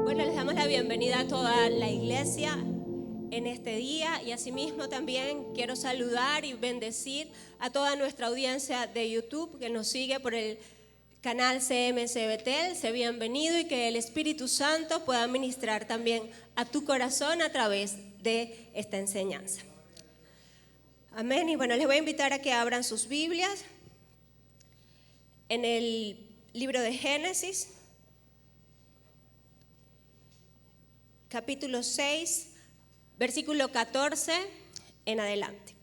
Bueno, les damos la bienvenida a toda la iglesia en este día y asimismo también quiero saludar y bendecir a toda nuestra audiencia de YouTube que nos sigue por el canal CMC Betel. Sé bienvenido y que el Espíritu Santo pueda ministrar también a tu corazón a través de esta enseñanza. Amén. Y bueno, les voy a invitar a que abran sus Biblias en el libro de Génesis, capítulo 6, versículo 14 en adelante.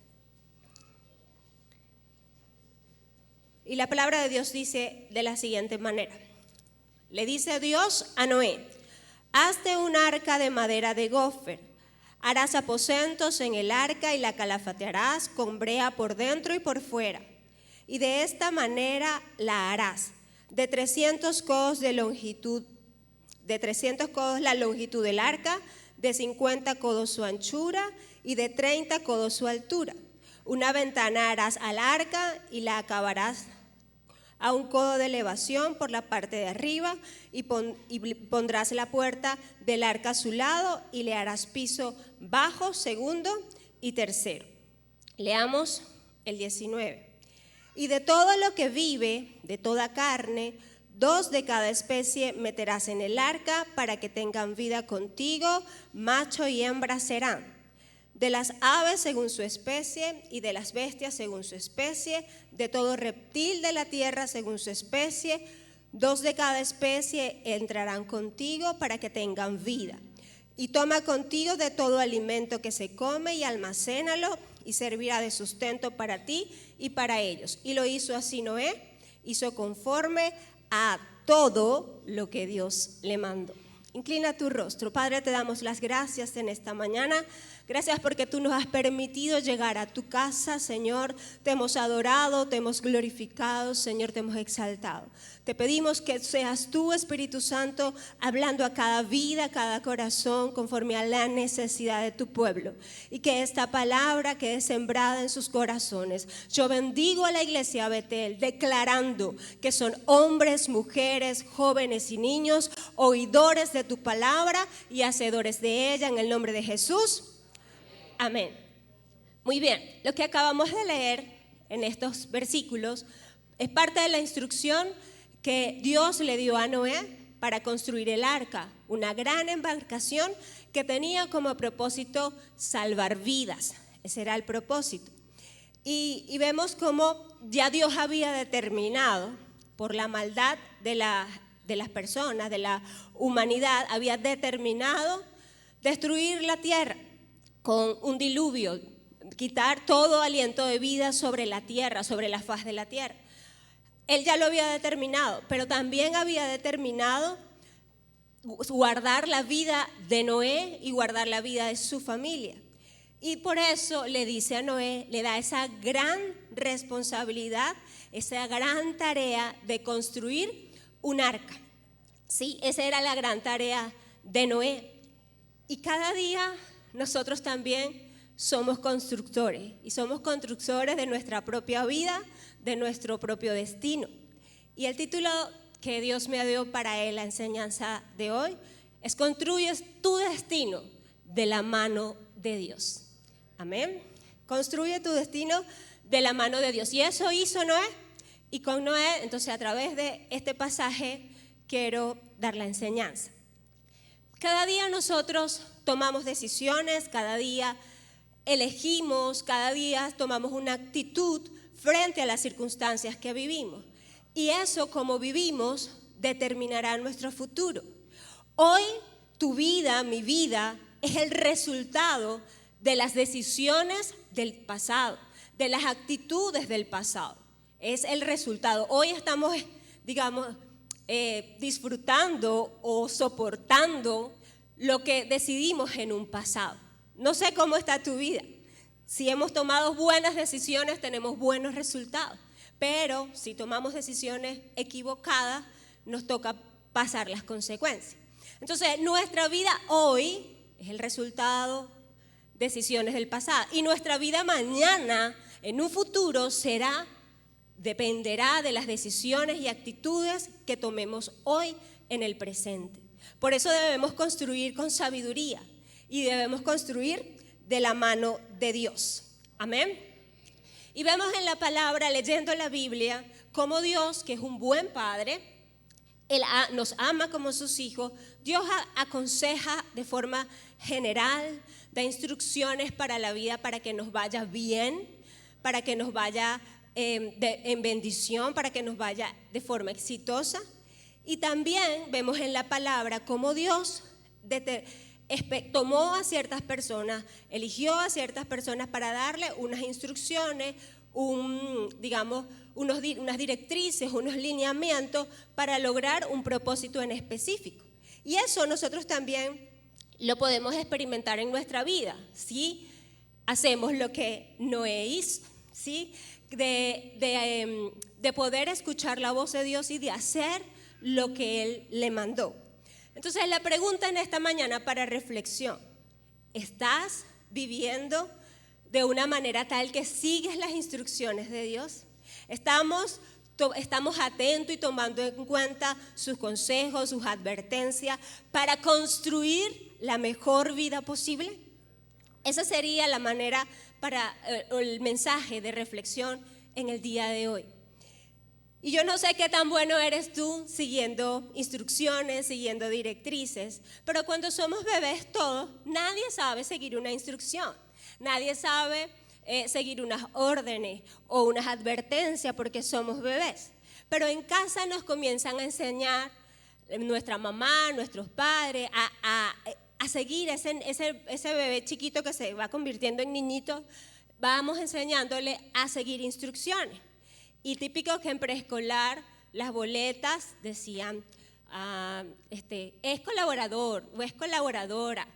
Y la palabra de Dios dice de la siguiente manera. Le dice Dios a Noé: hazte un arca de madera de gofer, harás aposentos en el arca y la calafatearás con brea por dentro y por fuera. Y de esta manera la harás, de 300 codos de longitud, de 300 codos la longitud del arca, de 50 codos su anchura y de 30 codos su altura. Una ventana harás al arca y la acabarás a un codo de elevación por la parte de arriba y pondrás la puerta del arca a su lado y le harás piso bajo, segundo y tercero. Leamos el 19. Y de todo lo que vive, de toda carne, 2 de cada especie meterás en el arca para que tengan vida contigo, macho y hembra serán. De las aves según su especie y de las bestias según su especie, de todo reptil de la tierra según su especie, 2 de cada especie entrarán contigo para que tengan vida. Y toma contigo de todo alimento que se come y almacénalo y servirá de sustento para ti y para ellos. Y lo hizo así Noé, hizo conforme a todo lo que Dios le mandó. Inclina tu rostro. Padre, te damos las gracias en esta mañana. Gracias porque tú nos has permitido llegar a tu casa, Señor. Te hemos adorado, te hemos glorificado, Señor, te hemos exaltado. Te pedimos que seas tú, Espíritu Santo, hablando a cada vida, a cada corazón, conforme a la necesidad de tu pueblo. Y que esta palabra quede sembrada en sus corazones. Yo bendigo a la iglesia Betel, declarando que son hombres, mujeres, jóvenes y niños, oidores de tu palabra y hacedores de ella, en el nombre de Jesús. Amén. Muy bien, lo que acabamos de leer en estos versículos es parte de la instrucción que Dios le dio a Noé para construir el arca, una gran embarcación que tenía como propósito salvar vidas. Ese era el propósito. Y vemos cómo ya Dios había determinado, por la maldad de las personas, de la humanidad, había determinado destruir la tierra con un diluvio, quitar todo aliento de vida sobre la tierra, sobre la faz de la tierra. Él ya lo había determinado, pero también había determinado guardar la vida de Noé y guardar la vida de su familia. Y por eso le dice a Noé, le da esa gran responsabilidad, esa gran tarea de construir un arca. Sí, esa era la gran tarea de Noé. Y cada día nosotros también somos constructores y somos constructores de nuestra propia vida, de nuestro propio destino. Y el título que Dios me dio para la enseñanza de hoy es: construyes tu destino de la mano de Dios. Amén. Construye tu destino de la mano de Dios. Y eso hizo Noé. Y con Noé, entonces, a través de este pasaje quiero dar la enseñanza. Cada día nosotros tomamos decisiones, cada día elegimos, cada día tomamos una actitud frente a las circunstancias que vivimos. Y eso, como vivimos, determinará nuestro futuro. Hoy tu vida, mi vida, es el resultado de las decisiones del pasado, de las actitudes del pasado. Es el resultado. Hoy estamos, digamos, disfrutando o soportando lo que decidimos en un pasado. No sé cómo está tu vida. Si hemos tomado buenas decisiones, tenemos buenos resultados. Pero si tomamos decisiones equivocadas, nos toca pasar las consecuencias. Entonces, nuestra vida hoy es el resultado de decisiones del pasado. Y nuestra vida mañana, en un futuro, dependerá de las decisiones y actitudes que tomemos hoy en el presente. Por eso debemos construir con sabiduría y debemos construir de la mano de Dios. Amén. Y vemos en la palabra, leyendo la Biblia, cómo Dios, que es un buen Padre, Él nos ama como sus hijos. Dios aconseja de forma general, da instrucciones para la vida, para que nos vaya bien, para que nos vaya en bendición, para que nos vaya de forma exitosa. Y también vemos en la palabra cómo Dios tomó a ciertas personas, eligió a ciertas personas para darle unas instrucciones, unas directrices, unos lineamientos para lograr un propósito en específico. Y eso nosotros también lo podemos experimentar en nuestra vida, si hacemos lo que Noé hizo, ¿sí? De poder escuchar la voz de Dios y de hacer lo que Él le mandó. Entonces la pregunta en esta mañana para reflexión: ¿estás viviendo de una manera tal que sigues las instrucciones de Dios? ¿Estamos atentos y tomando en cuenta sus consejos, sus advertencias para construir la mejor vida posible? Esa sería la manera para el mensaje de reflexión en el día de hoy. Y yo no sé qué tan bueno eres tú siguiendo instrucciones, siguiendo directrices, pero cuando somos bebés todos, nadie sabe seguir una instrucción, nadie sabe seguir unas órdenes o unas advertencias porque somos bebés. Pero en casa nos comienzan a enseñar nuestra mamá, nuestros padres, a seguir ese bebé chiquito que se va convirtiendo en niñito. Vamos enseñándole a seguir instrucciones. Y típico que en preescolar las boletas decían, es colaborador o es colaboradora,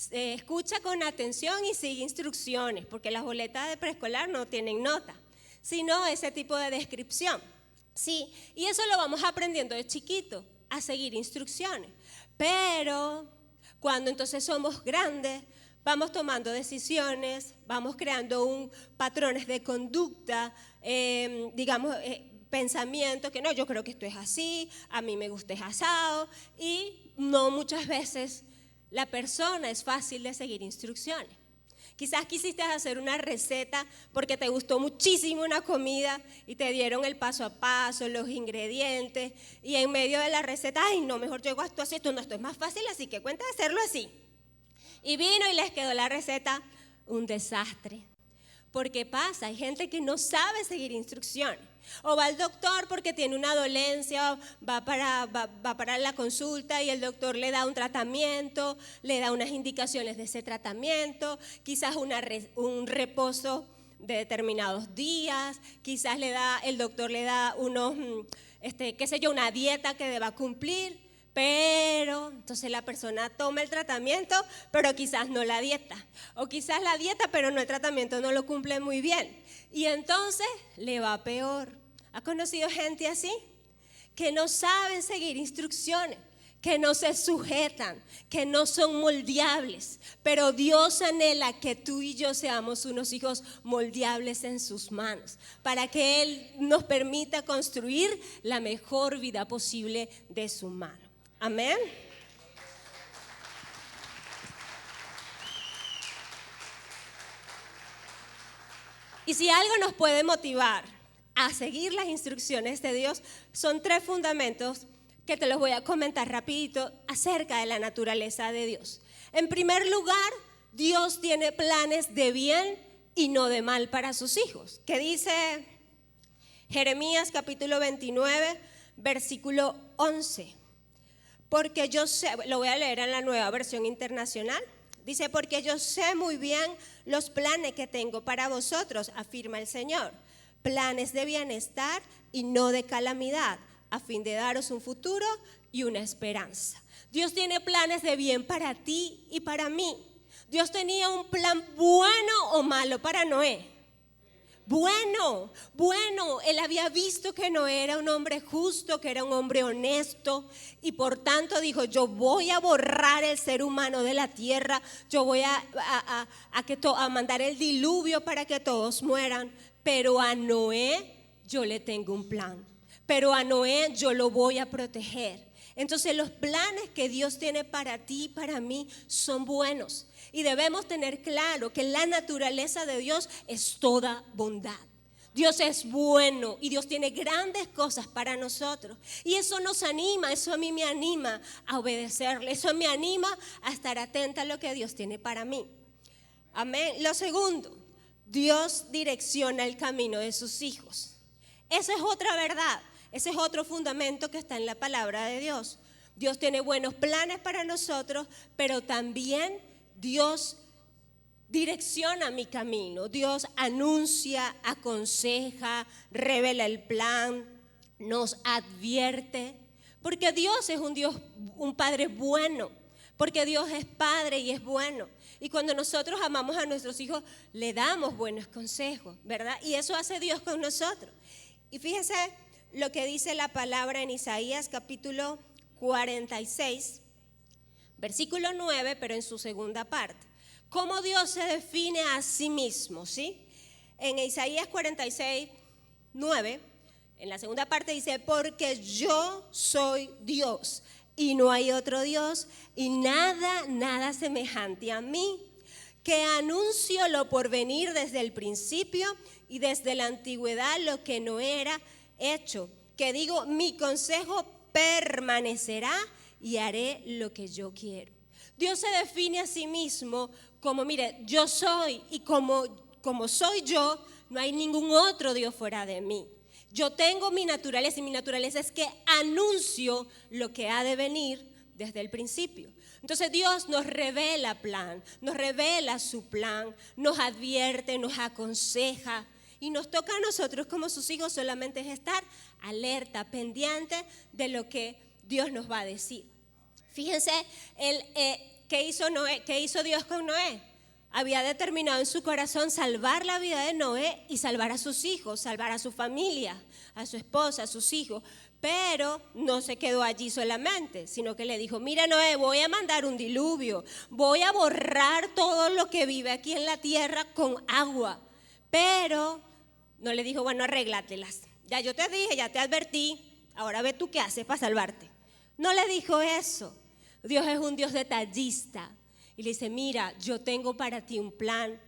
escucha con atención y sigue instrucciones, porque las boletas de preescolar no tienen nota, sino ese tipo de descripción. Sí, y eso lo vamos aprendiendo de chiquito, a seguir instrucciones. Pero cuando entonces somos grandes, vamos tomando decisiones, vamos creando patrones de conducta, pensamientos que no, yo creo que esto es así, a mí me gusta es asado, y no muchas veces la persona es fácil de seguir instrucciones. Quizás quisiste hacer una receta porque te gustó muchísimo una comida y te dieron el paso a paso, los ingredientes, y en medio de la receta, ay no, mejor yo hago esto así, esto es más fácil, así que cuenta de hacerlo así. Y vino y les quedó la receta un desastre. Porque pasa, hay gente que no sabe seguir instrucciones. O va al doctor porque tiene una dolencia, va para la consulta y el doctor le da un tratamiento, le da unas indicaciones de ese tratamiento, quizás un reposo de determinados días, quizás el doctor le da una dieta que deba cumplir. Pero entonces la persona toma el tratamiento, pero quizás no la dieta, o quizás la dieta, pero no el tratamiento, no lo cumple muy bien, y entonces le va peor. ¿Ha conocido gente así? Que no saben seguir instrucciones, que no se sujetan, que no son moldeables, pero Dios anhela que tú y yo seamos unos hijos moldeables en sus manos, para que Él nos permita construir la mejor vida posible de su mano. Amén. Y si algo nos puede motivar a seguir las instrucciones de Dios, son 3 fundamentos que te los voy a comentar rapidito acerca de la naturaleza de Dios. En primer lugar, Dios tiene planes de bien y no de mal para sus hijos. ¿Qué dice Jeremías capítulo 29, versículo 11? Porque yo sé, lo voy a leer en la Nueva Versión Internacional, dice, porque yo sé muy bien los planes que tengo para vosotros, afirma el Señor, planes de bienestar y no de calamidad, a fin de daros un futuro y una esperanza. Dios tiene planes de bien para ti y para mí. Dios tenía un plan bueno o malo para Noé. Bueno, él había visto que Noé era un hombre justo, que era un hombre honesto, y por tanto dijo, yo voy a borrar el ser humano de la tierra, yo voy a mandar el diluvio para que todos mueran, pero a Noé yo le tengo un plan, pero a Noé yo lo voy a proteger. Entonces los planes que Dios tiene para ti y para mí son buenos. Y debemos tener claro que la naturaleza de Dios es toda bondad. Dios es bueno y Dios tiene grandes cosas para nosotros. Y eso nos anima, eso a mí me anima a obedecerle. Eso me anima a estar atenta a lo que Dios tiene para mí. Amén. Lo segundo, Dios direcciona el camino de sus hijos. Esa es otra verdad. Ese es otro fundamento que está en la palabra de Dios. Dios tiene buenos planes para nosotros, pero también Dios direcciona mi camino. Dios anuncia, aconseja, revela el plan, nos advierte. Porque Dios es un Padre bueno. Porque Dios es Padre y es bueno. Y cuando nosotros amamos a nuestros hijos, le damos buenos consejos, ¿verdad? Y eso hace Dios con nosotros. Y fíjese lo que dice la palabra en Isaías capítulo 46, versículo 9, pero en su segunda parte. Cómo Dios se define a sí mismo, ¿sí? En Isaías 46, 9, en la segunda parte dice, porque yo soy Dios y no hay otro Dios y nada semejante a mí, que anuncio lo por venir desde el principio y desde la antigüedad lo que no era hecho, que digo, mi consejo permanecerá y haré lo que yo quiero. Dios se define a sí mismo como, mire, yo soy y como soy yo, no hay ningún otro Dios fuera de mí. Yo tengo mi naturaleza y mi naturaleza es que anuncio lo que ha de venir desde el principio. Entonces Dios nos revela plan, nos revela su plan, nos advierte, nos aconseja y nos toca a nosotros como sus hijos solamente es estar alerta, pendiente de lo que Dios nos va a decir. Fíjense, ¿qué hizo Dios con Noé? Había determinado en su corazón salvar la vida de Noé y salvar a sus hijos, salvar a su familia, a su esposa, a sus hijos. Pero no se quedó allí solamente, sino que le dijo, mira Noé, voy a mandar un diluvio, voy a borrar todo lo que vive aquí en la tierra con agua. Pero no le dijo, bueno, arréglatelas. Ya yo te dije, ya te advertí, ahora ve tú qué haces para salvarte. No le dijo eso. Dios es un Dios detallista. Y le dice, mira, yo tengo para ti un plan.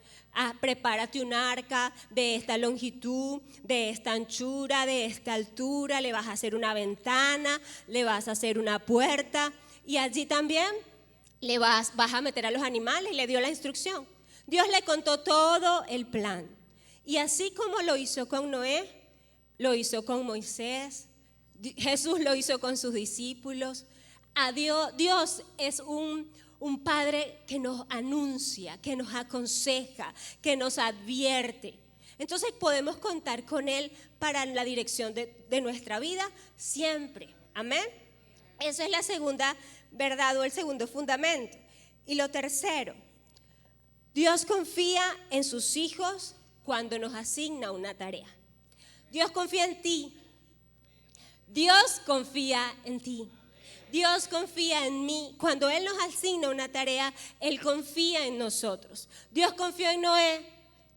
Prepárate un arca de esta longitud, de esta anchura, de esta altura. Le vas a hacer una ventana, le vas a hacer una puerta. Y allí también vas a meter a los animales. Y le dio la instrucción. Dios le contó todo el plan. Y así como lo hizo con Noé, lo hizo con Moisés. Jesús lo hizo con sus discípulos. Dios es un Padre que nos anuncia, que nos aconseja, que nos advierte. Entonces podemos contar con Él para la dirección de nuestra vida siempre. Amén. Esa es la segunda verdad o el segundo fundamento. Y lo tercero, Dios confía en sus hijos cuando nos asigna una tarea. Dios confía en ti. Dios confía en ti. Dios confía en mí. Cuando Él nos asigna una tarea, Él confía en nosotros. Dios confió en Noé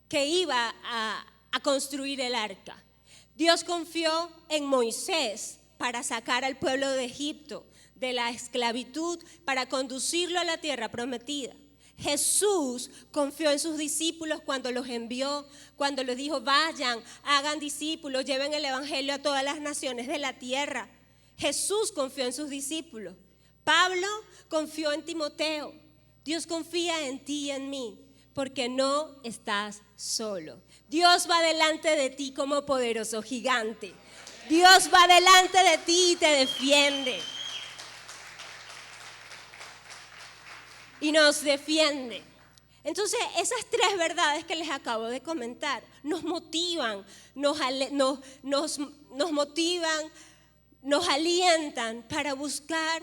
que iba a construir el arca. Dios confió en Moisés para sacar al pueblo de Egipto de la esclavitud, para conducirlo a la tierra prometida. Jesús confió en sus discípulos cuando los envió, cuando les dijo, vayan, hagan discípulos, lleven el evangelio a todas las naciones de la tierra. Jesús confió en sus discípulos. Pablo confió en Timoteo. Dios confía en ti y en mí, porque no estás solo. Dios va delante de ti como poderoso gigante. Dios va delante de ti y te defiende. Y nos defiende. Entonces, esas tres verdades que les acabo de comentar nos motivan, nos motivan, nos alientan para buscar,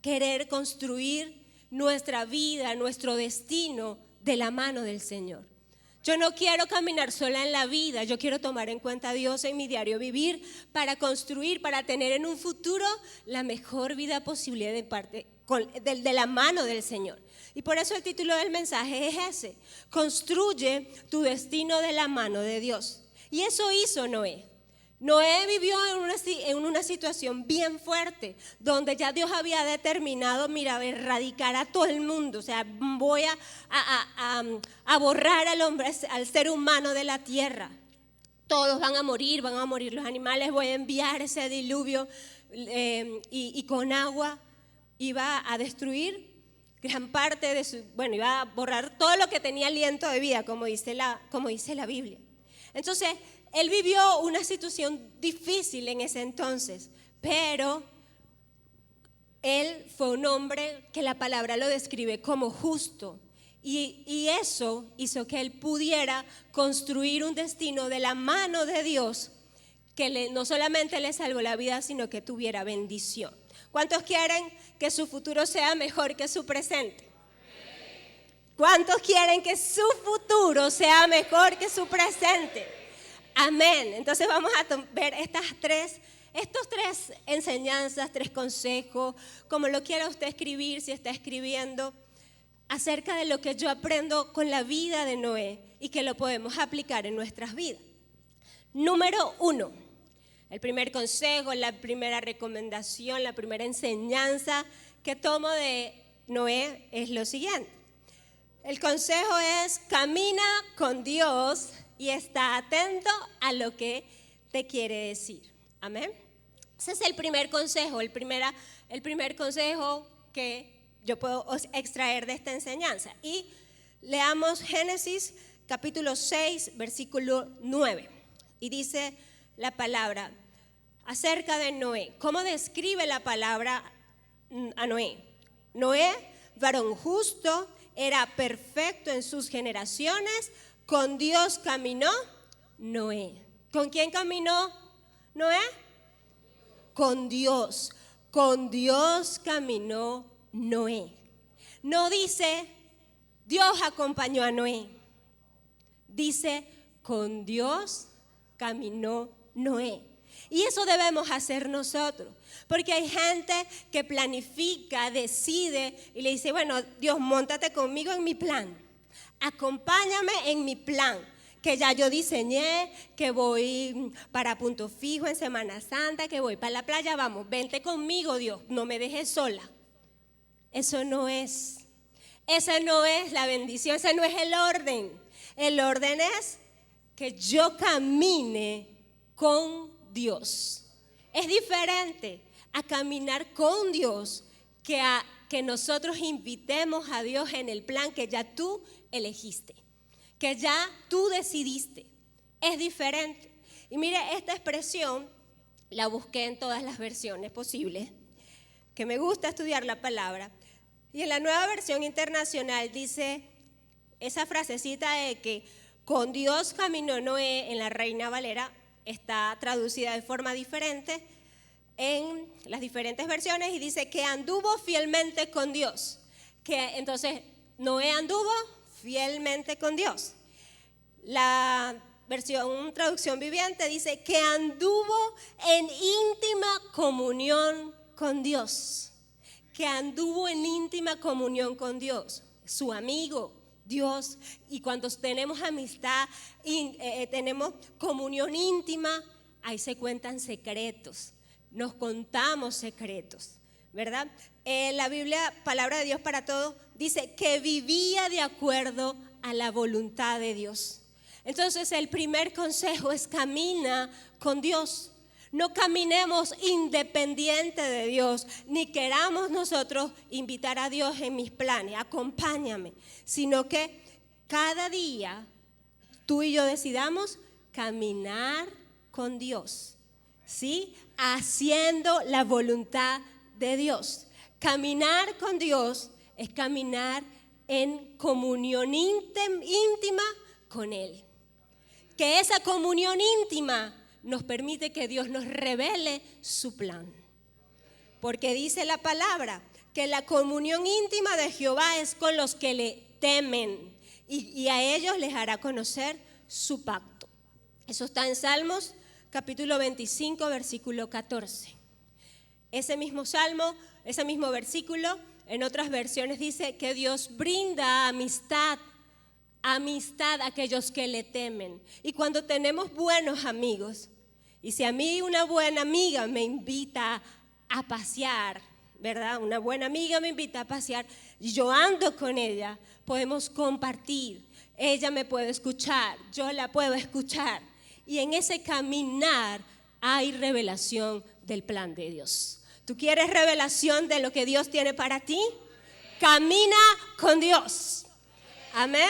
querer construir nuestra vida, nuestro destino de la mano del Señor. Yo no quiero caminar sola en la vida, yo quiero tomar en cuenta a Dios en mi diario vivir para construir, para tener en un futuro la mejor vida posible de la mano del Señor. Y por eso el título del mensaje es ese: construye tu destino de la mano de Dios. Y eso hizo Noé. Noé vivió en una situación bien fuerte, donde ya Dios había determinado, mira, erradicar a todo el mundo. O sea, voy a borrar al hombre, al ser humano de la tierra. Todos van a morir los animales, voy a enviar ese diluvio y con agua iba a destruir gran parte de iba a borrar todo lo que tenía aliento de vida, como dice la Biblia. Entonces, él vivió una situación difícil en ese entonces, pero él fue un hombre que la palabra lo describe como justo. Y eso hizo que él pudiera construir un destino de la mano de Dios que no solamente le salvó la vida, sino que tuviera bendición. ¿Cuántos quieren que su futuro sea mejor que su presente? ¿Cuántos quieren que su futuro sea mejor que su presente? Amén. Entonces vamos a ver estos tres enseñanzas, 3 consejos, como lo quiera usted escribir, si está escribiendo, acerca de lo que yo aprendo con la vida de Noé y que lo podemos aplicar en nuestras vidas. Número 1, el primer consejo, la primera recomendación, la primera enseñanza que tomo de Noé es lo siguiente. El consejo es: camina con Dios y está atento a lo que te quiere decir. Amén. Ese es el primer consejo, el primer consejo que yo puedo extraer de esta enseñanza. Y leamos Génesis capítulo 6, versículo 9. Y dice la palabra acerca de Noé. ¿Cómo describe la palabra a Noé? Noé, varón justo, era perfecto en sus generaciones. Con Dios caminó Noé. ¿Con quién caminó Noé? Con Dios. Con Dios caminó Noé. No dice Dios acompañó a Noé. Dice con Dios caminó Noé. Y eso debemos hacer nosotros, porque hay gente que planifica, decide y le dice: bueno, Dios, móntate conmigo en mi plan, acompáñame en mi plan, que ya yo diseñé, que voy para Punto Fijo en Semana Santa, que voy para la playa. Vamos, vente conmigo, Dios, no me dejes sola. Esa no es la bendición, ese no es el orden. El orden es que yo camine con Dios. Es diferente a caminar con Dios que nosotros invitemos a Dios en el plan que ya tú elegiste, que ya tú decidiste. Es diferente. Y mire, esta expresión la busqué en todas las versiones posibles, que me gusta estudiar la palabra. Y en la Nueva Versión Internacional dice esa frasecita de que con Dios caminó Noé, en la Reina Valera, está traducida de forma diferente en las diferentes versiones y dice que anduvo fielmente con Dios. Que entonces Noé anduvo fielmente con Dios. La traducción viviente dice que anduvo en íntima comunión con Dios. Que anduvo en íntima comunión con Dios, su amigo, Dios. Y cuando tenemos amistad, tenemos comunión íntima, ahí se cuentan secretos, nos contamos secretos, ¿verdad? La Biblia, palabra de Dios para todos, dice que vivía de acuerdo a la voluntad de Dios. Entonces el primer consejo es: camina con Dios. No caminemos independiente de Dios, ni queramos nosotros invitar a Dios en mis planes, acompáñame, sino que cada día tú y yo decidamos caminar con Dios, ¿sí? Haciendo la voluntad de Dios. Caminar con Dios es caminar en comunión íntima con Él. Que esa comunión íntima nos permite que Dios nos revele su plan. Porque dice la palabra que la comunión íntima de Jehová es con los que le temen y a ellos les hará conocer su pacto. Eso está en Salmos capítulo 25, versículo 14. Ese mismo salmo, ese mismo versículo, en otras versiones dice que Dios brinda amistad a aquellos que le temen. Y cuando tenemos buenos amigos Y si a mí una buena amiga me invita a pasear, ¿verdad? Una buena amiga me invita a pasear, y yo ando con ella, podemos compartir. Ella me puede escuchar, yo la puedo escuchar. Y en ese caminar hay revelación del plan de Dios. ¿Tú quieres revelación de lo que Dios tiene para ti? Camina con Dios. Amén.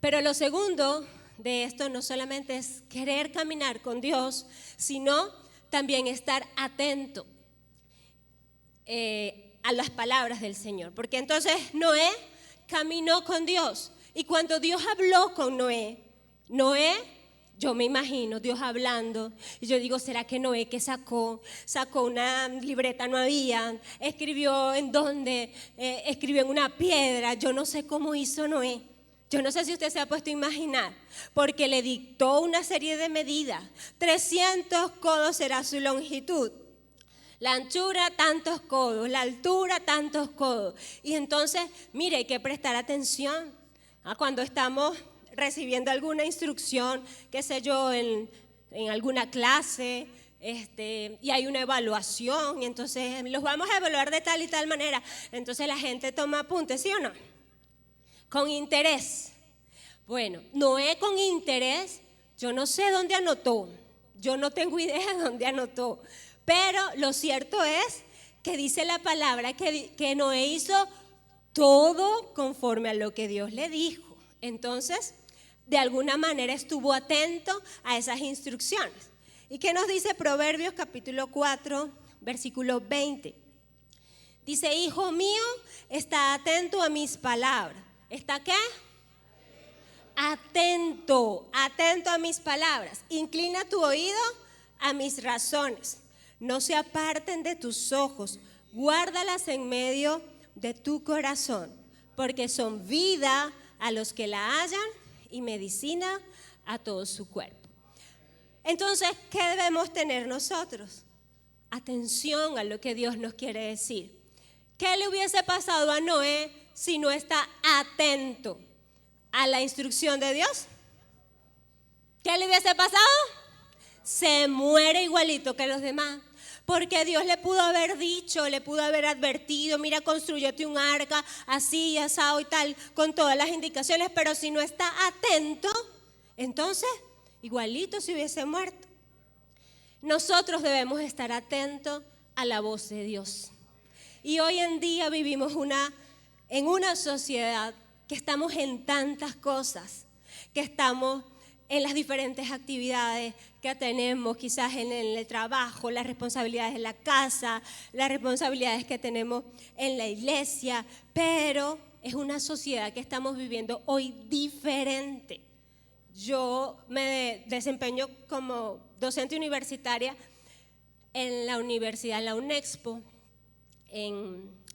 Pero lo segundo de esto no solamente es querer caminar con Dios, sino también estar atento a las palabras del Señor. Porque entonces Noé caminó con Dios. Y cuando Dios habló con Noé, yo me imagino Dios hablando, y yo digo, ¿será que Noé que sacó una libreta? No había, escribió en dónde, escribió en una piedra. Yo no sé cómo hizo Noé. Yo no sé si usted se ha puesto a imaginar, porque le dictó una serie de medidas. 300 codos será su longitud, la anchura tantos codos, la altura tantos codos. Y entonces, mire, hay que prestar atención cuando estamos recibiendo alguna instrucción, qué sé yo, en alguna clase, y hay una evaluación, y entonces los vamos a evaluar de tal y tal manera. Entonces la gente toma apuntes, ¿sí o no? Con interés. Bueno, Noé con interés, yo no sé dónde anotó, yo no tengo idea de dónde anotó, pero lo cierto es que dice la palabra que Noé hizo todo conforme a lo que Dios le dijo. Entonces, de alguna manera estuvo atento a esas instrucciones. ¿Y qué nos dice Proverbios capítulo 4, versículo 20? Dice, hijo mío, está atento a mis palabras. ¿Está qué? Atento a mis palabras. Inclina tu oído a mis razones. No se aparten de tus ojos. Guárdalas en medio de tu corazón, porque son vida a los que la hallan y medicina a todo su cuerpo. Entonces, ¿qué debemos tener nosotros? Atención a lo que Dios nos quiere decir. ¿Qué le hubiese pasado a Noé si no está atento a la instrucción de Dios? ¿Qué le hubiese pasado? Se muere igualito que los demás. Porque Dios le pudo haber dicho, le pudo haber advertido, mira, construyete un arca así, asado y tal, con todas las indicaciones, pero si no está atento, entonces igualito se hubiese muerto. Nosotros debemos estar atentos a la voz de Dios. Y hoy en día vivimos en una sociedad que estamos en tantas cosas, que estamos en las diferentes actividades que tenemos, quizás en el trabajo, las responsabilidades en la casa, las responsabilidades que tenemos en la iglesia, pero es una sociedad que estamos viviendo hoy diferente. Yo me desempeño como docente universitaria en la universidad, la UNEXPO,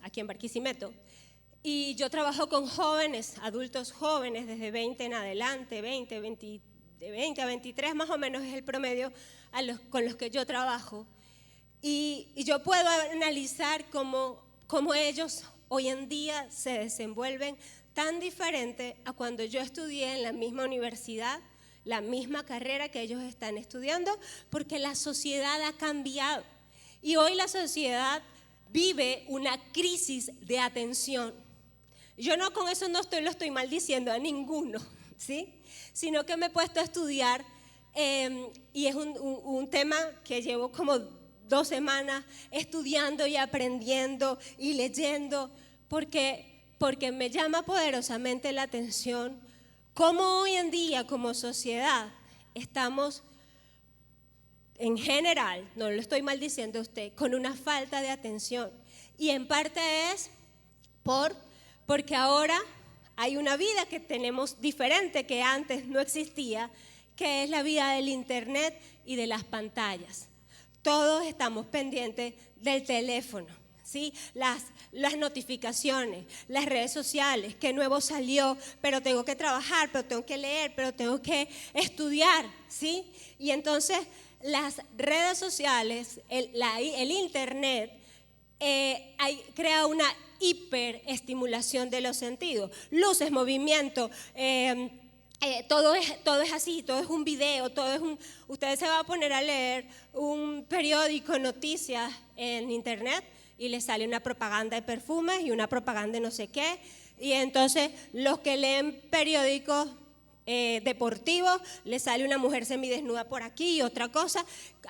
aquí en Barquisimeto, y yo trabajo con jóvenes, adultos jóvenes, desde 20 en adelante, de 20 a 23 más o menos es el promedio con los que yo trabajo. Y yo puedo analizar cómo ellos hoy en día se desenvuelven tan diferente a cuando yo estudié en la misma universidad, la misma carrera que ellos están estudiando, porque la sociedad ha cambiado. Y hoy la sociedad vive una crisis de atención. Yo no con eso lo estoy maldiciendo a ninguno, ¿sí? Sino que me he puesto a estudiar y es un tema que llevo como 2 semanas estudiando y aprendiendo y leyendo, porque me llama poderosamente la atención cómo hoy en día como sociedad estamos en general, no lo estoy maldiciendo a usted, con una falta de atención. Y en parte es porque ahora hay una vida que tenemos diferente que antes no existía, que es la vida del internet y de las pantallas. Todos estamos pendientes del teléfono, ¿sí? Las notificaciones, las redes sociales, qué nuevo salió, pero tengo que trabajar, pero tengo que leer, pero tengo que estudiar, ¿sí? Y entonces las redes sociales, el internet, crea una hiperestimulación de los sentidos. Luces, movimiento, todo es así, todo es un video, usted se va a poner a leer un periódico, noticias en internet y le sale una propaganda de perfumes y una propaganda de no sé qué. Y entonces los que leen periódicos deportivos, le sale una mujer semidesnuda por aquí y otra cosa.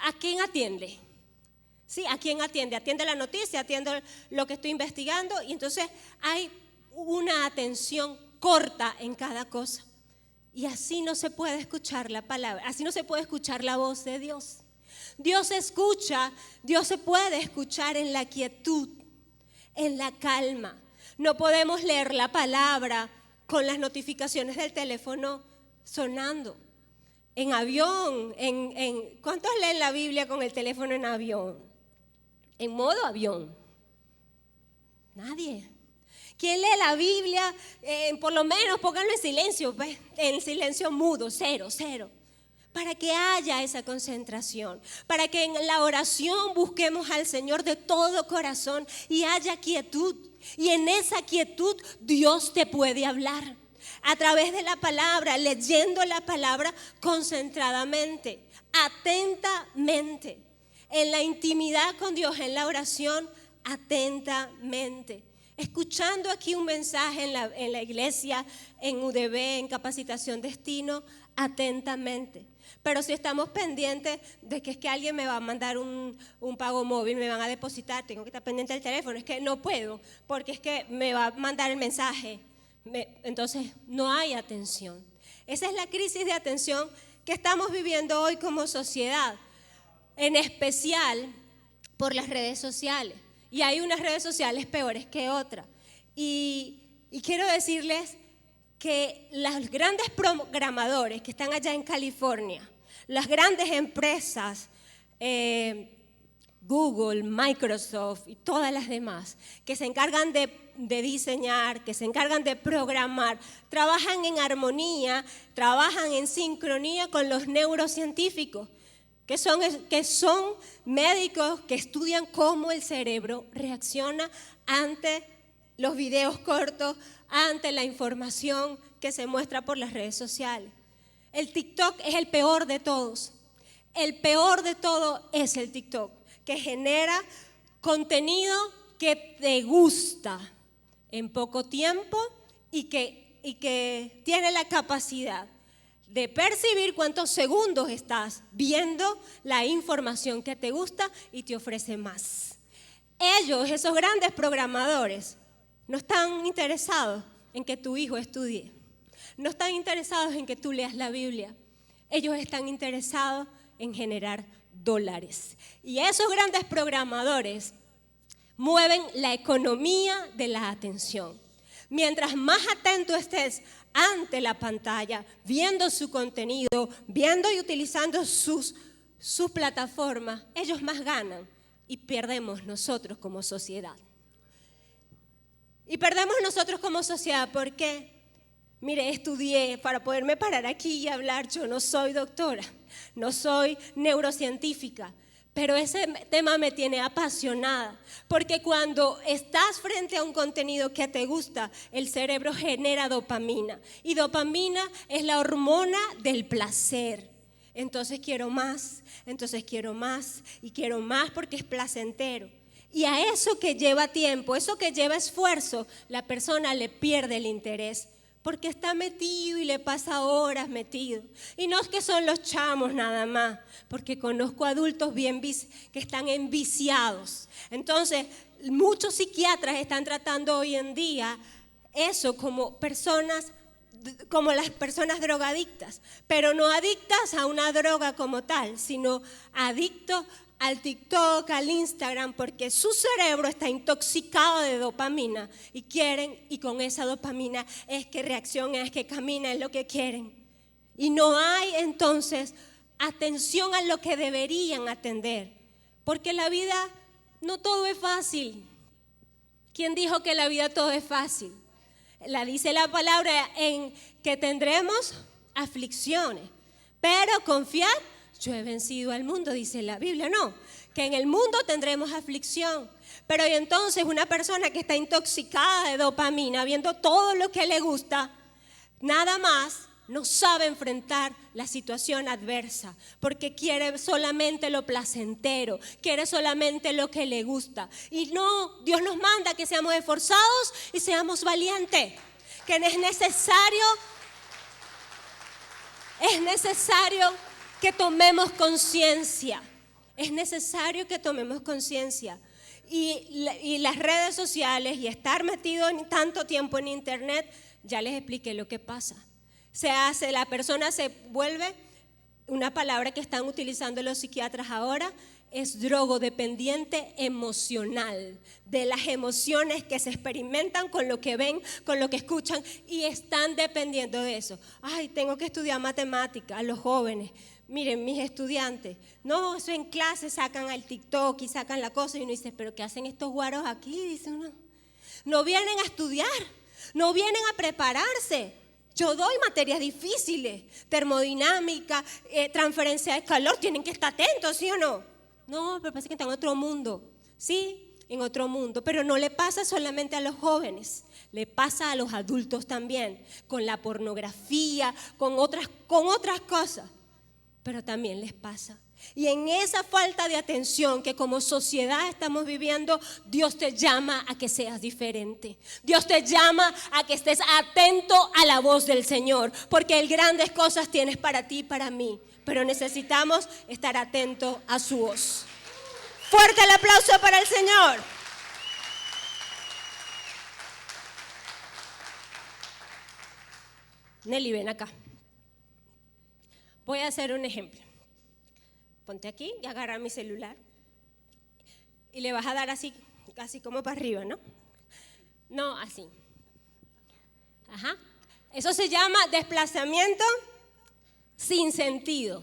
¿A quién atiende? ¿Sí? ¿A quién atiende? Atiende la noticia, atiende lo que estoy investigando, y entonces hay una atención corta en cada cosa. Y así no se puede escuchar la palabra, así no se puede escuchar la voz de Dios. Dios se puede escuchar en la quietud, en la calma. No podemos leer la palabra con las notificaciones del teléfono sonando. En avión, ¿cuántos leen la Biblia con el teléfono en avión? En modo avión. Nadie. ¿Quién lee la Biblia? Por lo menos pónganlo en silencio, pues, en silencio mudo, cero. Para que haya esa concentración, para que en la oración busquemos al Señor de todo corazón y haya quietud. Y en esa quietud Dios te puede hablar a través de la palabra, leyendo la palabra concentradamente, atentamente, en la intimidad con Dios, en la oración, atentamente. Escuchando aquí un mensaje en la iglesia, en UDB, en Capacitación Destino, atentamente. Pero si estamos pendientes de que es que alguien me va a mandar un pago móvil, me van a depositar, tengo que estar pendiente del teléfono, es que no puedo, porque es que me va a mandar el mensaje. Entonces no hay atención. Esa es la crisis de atención que estamos viviendo hoy como sociedad, en especial por las redes sociales. Y hay unas redes sociales peores que otras. Y quiero decirles que los grandes programadores que están allá en California, las grandes empresas, Google, Microsoft y todas las demás, que se encargan de diseñar, que se encargan de programar, trabajan en armonía, trabajan en sincronía con los neurocientíficos, que son médicos que estudian cómo el cerebro reacciona ante los videos cortos, ante la información que se muestra por las redes sociales. El TikTok es el peor de todos. El peor de todo es el TikTok, que genera contenido que te gusta en poco tiempo y que tiene la capacidad de percibir cuántos segundos estás viendo la información que te gusta y te ofrece más. Ellos, esos grandes programadores, no están interesados en que tu hijo estudie, no están interesados en que tú leas la Biblia. Ellos están interesados en generar dólares. Y esos grandes programadores mueven la economía de la atención. Mientras más atento estés ante la pantalla, viendo su contenido, viendo y utilizando sus plataformas, ellos más ganan y perdemos nosotros como sociedad. Y perdemos nosotros como sociedad, ¿por qué? Mire, estudié para poderme parar aquí y hablar. Yo no soy doctora, no soy neurocientífica, pero ese tema me tiene apasionada, porque cuando estás frente a un contenido que te gusta, el cerebro genera dopamina, y dopamina es la hormona del placer. Entonces quiero más y quiero más porque es placentero. Y a eso que lleva tiempo, eso que lleva esfuerzo, la persona le pierde el interés. Porque está metido y le pasa horas metido. Y no es que son los chamos nada más, porque conozco adultos que están enviciados. Entonces, muchos psiquiatras están tratando hoy en día eso como las personas drogadictas, pero no adictas a una droga como tal, sino adictos al TikTok, al Instagram, porque su cerebro está intoxicado de dopamina y con esa dopamina es que reaccionan, es que caminan, es lo que quieren. Y no hay entonces atención a lo que deberían atender, porque la vida no todo es fácil. ¿Quién dijo que la vida todo es fácil? Dice la palabra en que tendremos aflicciones, pero confiad, yo he vencido al mundo, dice la Biblia, no, que en el mundo tendremos aflicción. Pero y entonces una persona que está intoxicada de dopamina, viendo todo lo que le gusta, nada más no sabe enfrentar la situación adversa, porque quiere solamente lo placentero, quiere solamente lo que le gusta. Y no, Dios nos manda que seamos esforzados y seamos valientes, que es necesario que tomemos conciencia, es necesario que tomemos conciencia. Y las redes sociales y estar metido en tanto tiempo en internet, ya les expliqué lo que pasa. La persona se vuelve, una palabra que están utilizando los psiquiatras ahora, es drogodependiente emocional, de las emociones que se experimentan con lo que ven, con lo que escuchan y están dependiendo de eso. Ay, tengo que estudiar matemáticas, los jóvenes. Miren, mis estudiantes, no, eso en clase sacan al TikTok y sacan la cosa y uno dice, pero ¿qué hacen estos guaros aquí? Dice uno, no vienen a estudiar, no vienen a prepararse. Yo doy materias difíciles, termodinámica, transferencia de calor, tienen que estar atentos, ¿sí o no? No, pero parece que están en otro mundo, sí, en otro mundo, pero no le pasa solamente a los jóvenes, le pasa a los adultos también, con la pornografía, con otras cosas. Pero también les pasa. Y en esa falta de atención que como sociedad estamos viviendo, Dios te llama a que seas diferente. Dios te llama a que estés atento a la voz del Señor, porque Él grandes cosas tienes para ti y para mí, pero necesitamos estar atentos a su voz. Fuerte el aplauso para el Señor. Nelly, ven acá. Voy a hacer un ejemplo. Ponte aquí y agarra mi celular. Y le vas a dar así como para arriba, ¿no? No, así. Ajá. Eso se llama desplazamiento sin sentido.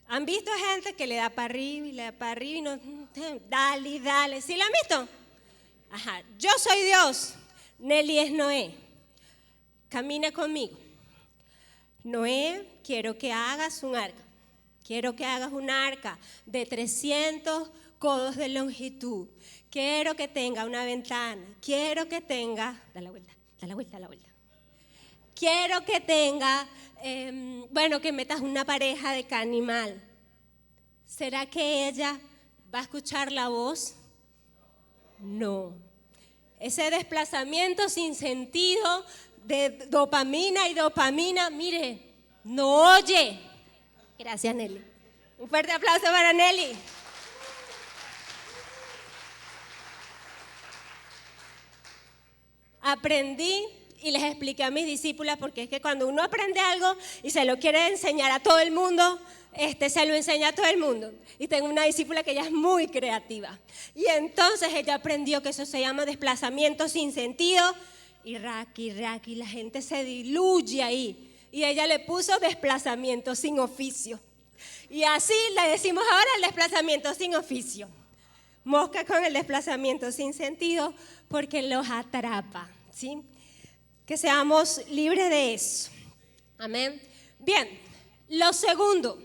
¿Han visto gente que le da para arriba y le da para arriba y no? Dale. ¿Sí la han visto? Ajá. Yo soy Dios. Nelly es Noé. Camina conmigo. Noé, quiero que hagas un arca. Quiero que hagas un arca de 300 codos de longitud. Quiero que tenga una ventana. Quiero que tenga... Da la vuelta. Quiero que tenga, que metas una pareja de cada animal. ¿Será que ella va a escuchar la voz? No. Ese desplazamiento sin sentido de dopamina, mire, no oye. Gracias, Nelly. Un fuerte aplauso para Nelly. Aprendí y les expliqué a mis discípulas, porque es que cuando uno aprende algo y se lo quiere enseñar a todo el mundo, se lo enseña a todo el mundo. Y tengo una discípula que ella es muy creativa. Y entonces ella aprendió que eso se llama desplazamiento sin sentido. Y la gente se diluye ahí. Y ella le puso desplazamiento sin oficio. Y así le decimos ahora el desplazamiento sin oficio. Mosca con el desplazamiento sin sentido porque los atrapa, ¿sí? Que seamos libres de eso. Amén. Bien, lo segundo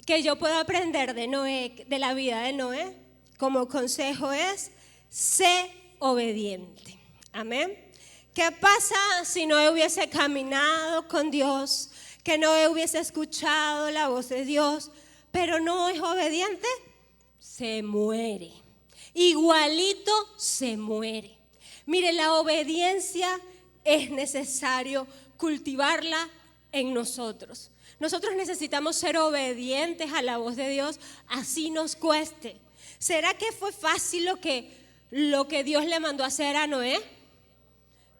que yo puedo aprender de Noé, de la vida de Noé, como consejo es, sé obediente. Amén. ¿Qué pasa si Noé hubiese caminado con Dios, que Noé hubiese escuchado la voz de Dios, pero no es obediente? Se muere. Igualito se muere. Mire, la obediencia es necesario cultivarla en nosotros. Nosotros necesitamos ser obedientes a la voz de Dios, así nos cueste. ¿Será que fue fácil lo que Dios le mandó a hacer a Noé?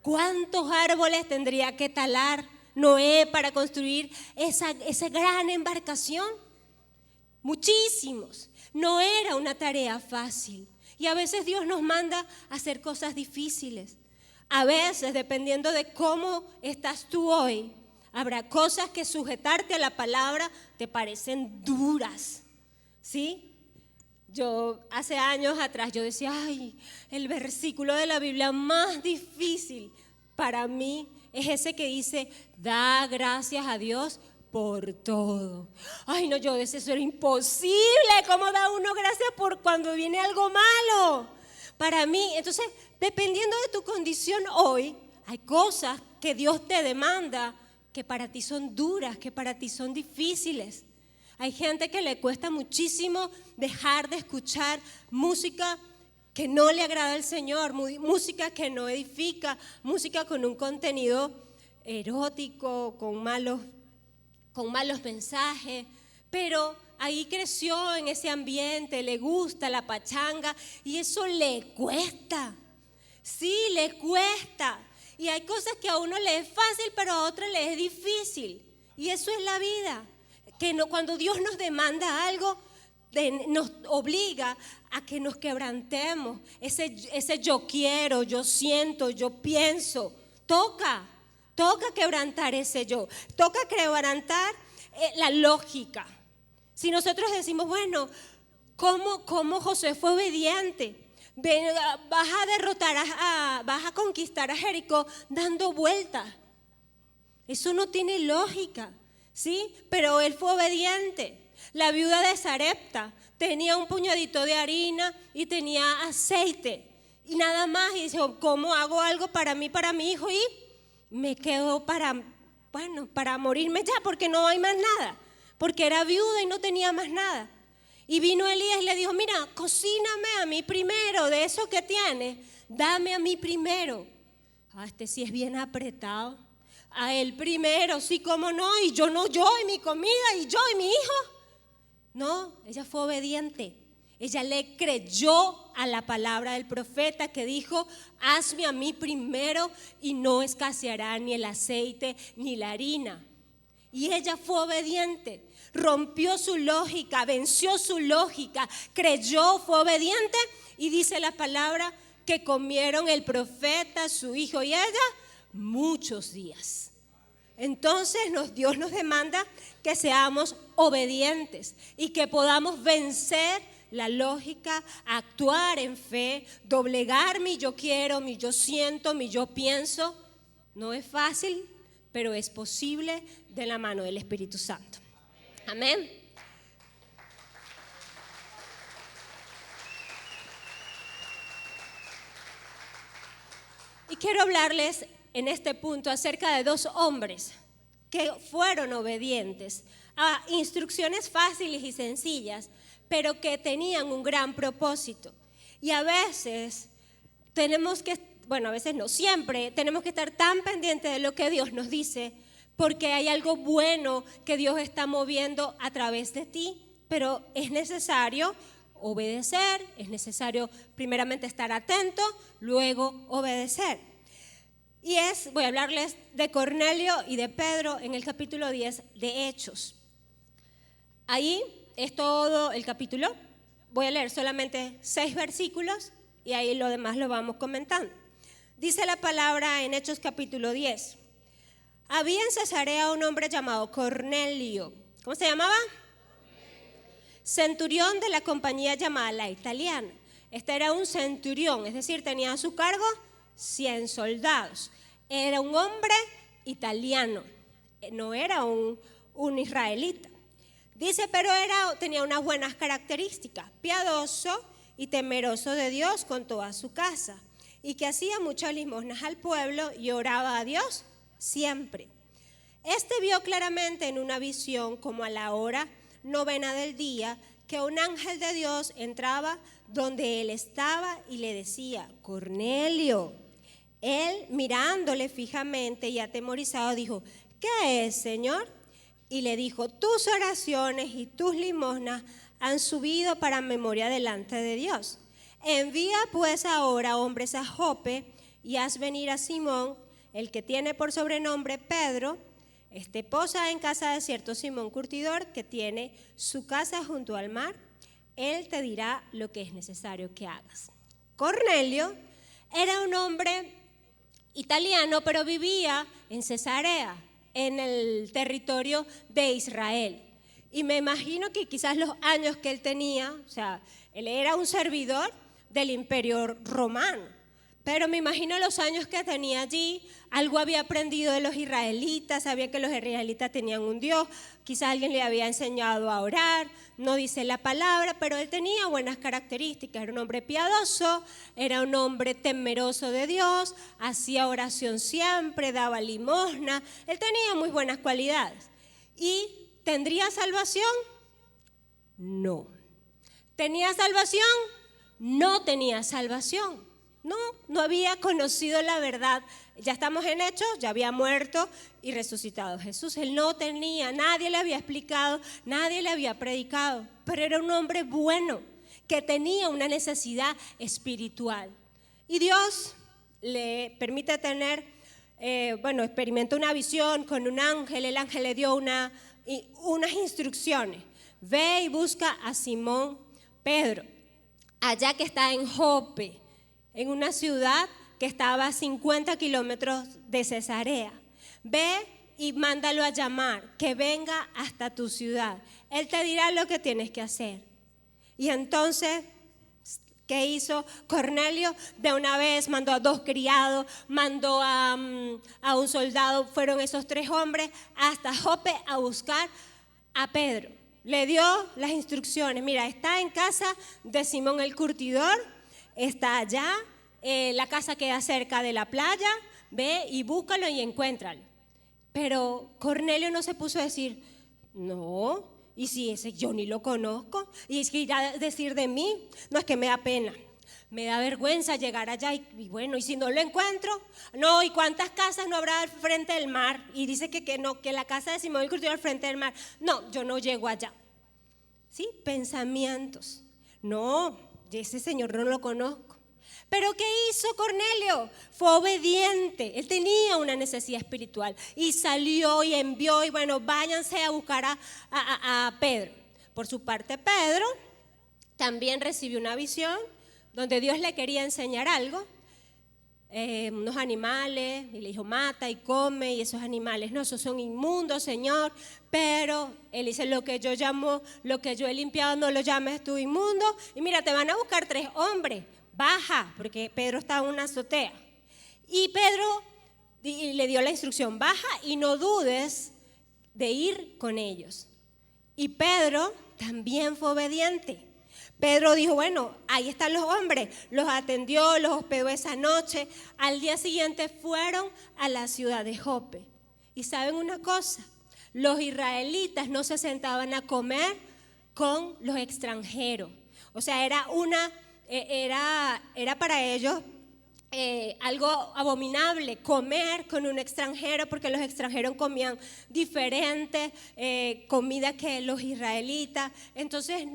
¿Cuántos árboles tendría que talar Noé para construir esa gran embarcación? Muchísimos. No era una tarea fácil. Y a veces Dios nos manda a hacer cosas difíciles. A veces, dependiendo de cómo estás tú hoy, habrá cosas que sujetarte a la palabra te parecen duras, ¿sí? Yo hace años atrás yo decía, ay, el versículo de la Biblia más difícil para mí es ese que dice, da gracias a Dios por todo. Ay, no, yo decía, eso era imposible. ¿Cómo da uno gracias por cuando viene algo malo? Para mí, entonces, dependiendo de tu condición hoy, hay cosas que Dios te demanda que para ti son duras, que para ti son difíciles. Hay gente que le cuesta muchísimo dejar de escuchar música que no le agrada al Señor, música que no edifica, música con un contenido erótico, con malos mensajes, pero ahí creció en ese ambiente, le gusta la pachanga y eso le cuesta, sí, le cuesta. Y hay cosas que a uno le es fácil, pero a otro le es difícil. Y eso es la vida, que no, cuando Dios nos demanda algo, nos obliga a que nos quebrantemos. Ese yo quiero, yo siento, yo pienso, toca quebrantar ese yo, toca quebrantar la lógica. Si nosotros decimos, bueno, ¿cómo Josué fue obediente? Vas a derrotar, vas a conquistar a Jericó dando vueltas. Eso no tiene lógica, ¿sí? Pero él fue obediente. La viuda de Sarepta tenía un puñadito de harina y tenía aceite y nada más. Y dijo, ¿cómo hago algo para mí, para mi hijo? Y me quedo para morirme ya, porque no hay más nada. Porque era viuda y no tenía más nada. Y vino Elías y le dijo, mira, cocíname a mí primero de eso que tienes, dame a mí primero. Este sí es bien apretado. A él primero, sí, cómo no, y yo y mi comida, y yo y mi hijo. No, ella fue obediente. Ella le creyó a la palabra del profeta que dijo, hazme a mí primero y no escaseará ni el aceite ni la harina. Y ella fue obediente, rompió su lógica, venció su lógica, creyó, fue obediente y dice la palabra que comieron el profeta, su hijo y ella muchos días. Entonces Dios nos demanda que seamos obedientes y que podamos vencer la lógica, actuar en fe, doblegar mi yo quiero, mi yo siento, mi yo pienso. No es fácil, pero es posible de la mano del Espíritu Santo. Amén. Y quiero hablarles en este punto acerca de dos hombres que fueron obedientes a instrucciones fáciles y sencillas, pero que tenían un gran propósito. Y a veces tenemos que, a veces no, siempre tenemos que estar tan pendientes de lo que Dios nos dice, porque hay algo bueno que Dios está moviendo a través de ti, pero es necesario obedecer, es necesario primeramente estar atento, luego obedecer. Y voy a hablarles de Cornelio y de Pedro en el capítulo 10 de Hechos. Ahí es todo el capítulo. Voy a leer solamente 6 versículos y ahí lo demás lo vamos comentando. Dice la palabra en Hechos capítulo 10. Había en Cesarea un hombre llamado Cornelio. ¿Cómo se llamaba? Centurión de la compañía llamada La Italiana. Este era un centurión, es decir, tenía a su cargo 100 soldados. Era un hombre italiano, no era un israelita. Dice, pero tenía unas buenas características, piadoso y temeroso de Dios con toda su casa, y que hacía muchas limosnas al pueblo y oraba a Dios siempre. Este vio claramente en una visión, como a la hora 9 del día, que un ángel de Dios entraba donde él estaba y le decía, Cornelio. Él, mirándole fijamente y atemorizado, dijo, ¿qué es, Señor? Y le dijo, tus oraciones y tus limosnas han subido para memoria delante de Dios. Envía pues ahora hombres a Jope y haz venir a Simón, el que tiene por sobrenombre Pedro. Posa en casa de cierto Simón curtidor, que tiene su casa junto al mar. Él te dirá lo que es necesario que hagas. Cornelio era un hombre italiano, pero vivía en Cesarea, en el territorio de Israel. Y me imagino que quizás los años que él tenía, él era un servidor del imperio romano, Pero me imagino los años que tenía allí, algo había aprendido de los israelitas, sabía que los israelitas tenían un Dios, quizás alguien le había enseñado a orar, no dice la palabra, pero él tenía buenas características, era un hombre piadoso, era un hombre temeroso de Dios, hacía oración siempre, daba limosna, él tenía muy buenas cualidades. ¿Y tendría salvación? No. ¿Tenía salvación? No tenía salvación. No había conocido la verdad. Ya estamos en Hechos, ya había muerto y resucitado Jesús. Él no tenía, nadie le había explicado, nadie le había predicado, pero era un hombre bueno que tenía una necesidad espiritual. Y Dios le permite tener, experimenta una visión con un ángel. El ángel le dio unas instrucciones. Ve y busca a Simón Pedro, allá que está en Jope, en una ciudad que estaba a 50 kilómetros de Cesarea. Ve y mándalo a llamar, que venga hasta tu ciudad. Él te dirá lo que tienes que hacer. Y entonces, ¿qué hizo Cornelio? De una vez mandó a 2 criados, mandó a un soldado, fueron esos 3 hombres hasta Jope a buscar a Pedro. Le dio las instrucciones, mira, está en casa de Simón el curtidor, está allá, la casa queda cerca de la playa, ve y búscalo y encuéntralo. Pero Cornelio no se puso a decir, no, y si ese yo ni lo conozco, y es que irá a decir de mí, no, es que me da pena, me da vergüenza llegar allá y bueno, y si no lo encuentro, no, y cuántas casas no habrá al frente del mar, y dice que no, que la casa de Simón el curtidor al frente del mar, no, yo no llego allá. ¿Sí? Pensamientos, no, ese señor no lo conozco. Pero ¿qué hizo Cornelio? Fue obediente, él tenía una necesidad espiritual y salió y envió y bueno, váyanse a buscar a Pedro. Por su parte, Pedro también recibió una visión donde Dios le quería enseñar algo, unos animales, y le dijo mata y come, y esos animales, no, esos son inmundos, Señor, pero él dice lo que yo he limpiado no lo llames tú inmundo, y mira, te van a buscar 3 hombres, baja, porque Pedro estaba en una azotea, y Pedro le dio la instrucción, baja y no dudes de ir con ellos, y Pedro también fue obediente. Pedro dijo, bueno, ahí están los hombres, los atendió, los hospedó esa noche. Al día siguiente fueron a la ciudad de Jope. Y saben una cosa, los israelitas no se sentaban a comer con los extranjeros. O sea, era para ellos algo abominable comer con un extranjero, porque los extranjeros comían diferente comida que los israelitas. Entonces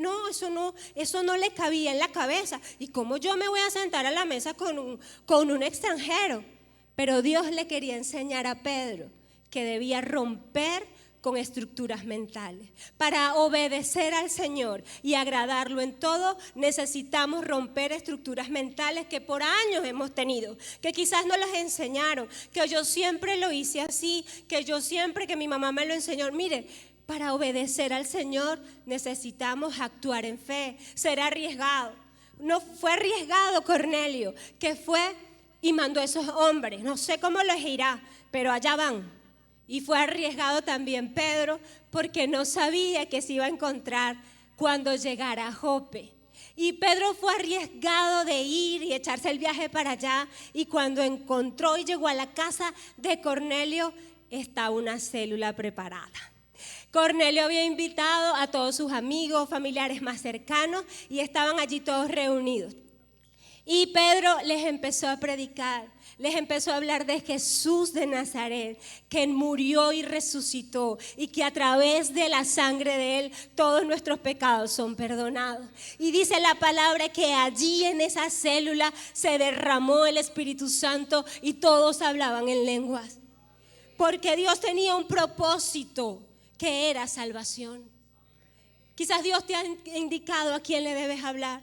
eso no le cabía en la cabeza. ¿Y cómo yo me voy a sentar a la mesa con un extranjero? Pero Dios le quería enseñar a Pedro que debía romper con estructuras mentales. Para obedecer al Señor y agradarlo en todo, necesitamos romper estructuras mentales que por años hemos tenido, que quizás no las enseñaron, que yo siempre lo hice así, que mi mamá me lo enseñó. Mire, para obedecer al Señor necesitamos actuar en fe, ser arriesgado. No fue arriesgado Cornelio, que fue y mandó a esos hombres, no sé cómo les irá, pero allá van. Y fue arriesgado también Pedro, porque no sabía que se iba a encontrar cuando llegara a Jope. Y Pedro fue arriesgado de ir y echarse el viaje para allá, y cuando encontró y llegó a la casa de Cornelio, estaba una célula preparada. Cornelio había invitado a todos sus amigos, familiares más cercanos, y estaban allí todos reunidos. Y Pedro les empezó a predicar, les empezó a hablar de Jesús de Nazaret, que murió y resucitó, y que a través de la sangre de Él todos nuestros pecados son perdonados. Y dice la palabra que allí en esa célula se derramó el Espíritu Santo y todos hablaban en lenguas. Porque Dios tenía un propósito que era salvación. Quizás Dios te ha indicado a quién le debes hablar.